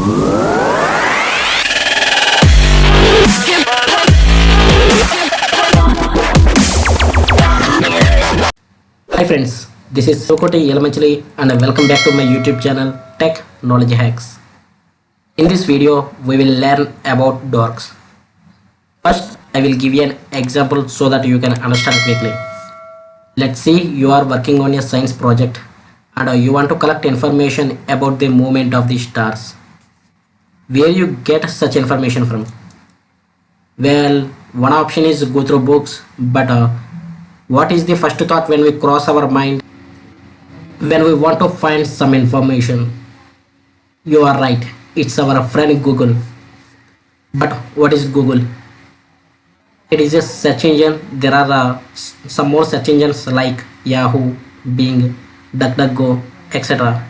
Hi friends, this is Sokoti Yelamanchili and welcome back to my YouTube channel Tech Knowledge Hacks. In this video, we will learn about dorks. First, I will give you an example so that you can understand quickly. Let's say you are working on a science project and you want to collect information about the movement of the stars. Where you get such information from? Well, one option is go through books, but what is the first thought when we cross our mind when we want to find some information? You are right, it's our friend Google. But what is Google? It is a search engine. There are some more search engines like Yahoo, Bing, DuckDuckGo, etc.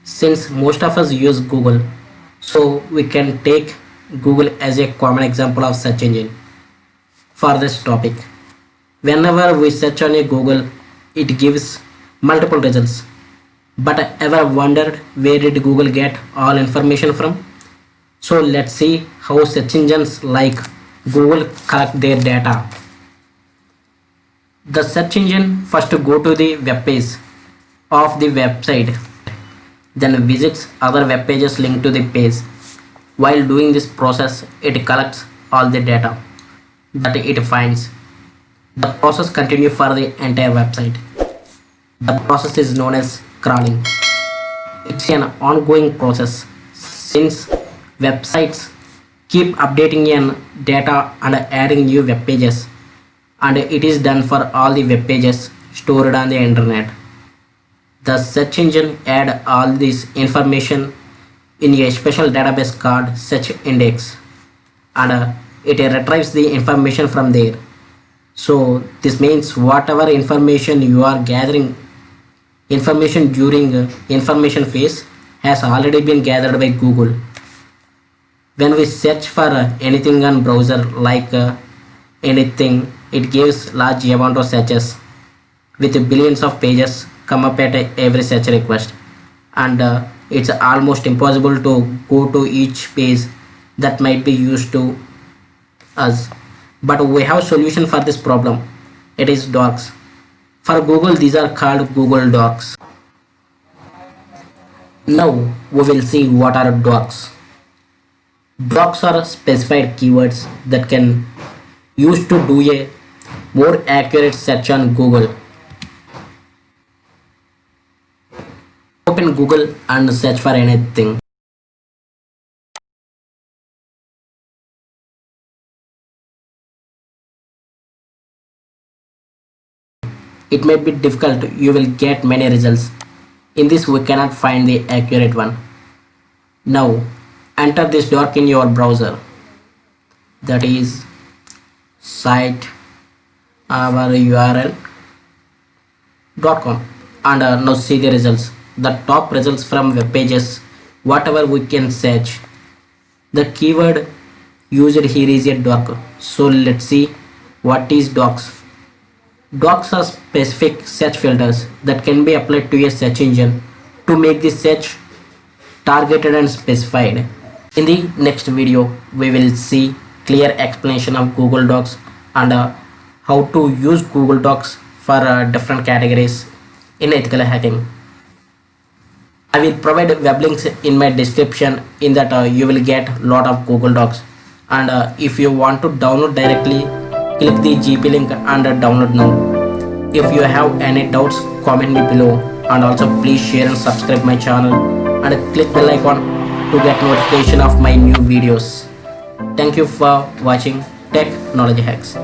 Since most of us use Google, so we can take Google as a common example of search engine for this topic. Whenever we search on a Google, it gives multiple results. But ever wondered where did Google get all information from? So let's see how search engines like Google collect their data. The search engine first go to the web page of the website, then visits other web pages linked to the page. While doing this process, it collects all the data that it finds. The process continues for the entire website. The process is known as crawling. It's an ongoing process since websites keep updating data and adding new web pages, and it is done for all the web pages stored on the internet. The search engine add all this information in a special database called search index, and it retrieves the information from there. So this means whatever information you are gathering information during information phase has already been gathered by Google. When we search for anything on browser like anything, it gives large amount of searches with billions of pages come up at every search request, and it's almost impossible to go to each page that might be used to us. But we have solution for this problem. It is dorks. For Google, these are called Google Dorks. Now we will see what are dorks. Dorks are specified keywords that can use to do a more accurate search on Google. Open Google and search for anything. It may be difficult, you will get many results. In this we cannot find the accurate one. Now enter this dork in your browser, that is site our url.com, and now see the results. The top results from web pages, whatever we can search. The keyword used here is a dork. So let's see what is dorks. Dorks are specific search filters that can be applied to a search engine to make the search targeted and specified. In the next video, we will see clear explanation of Google Docs and how to use Google Docs for different categories in ethical hacking. I will provide web links in my description. In that you will get lot of Google Docs, and if you want to download directly, click the GP link and download now. If you have any doubts, comment me below, and also please share and subscribe my channel and click the icon to get notification of my new videos. Thank you for watching Tech Knowledge Hacks.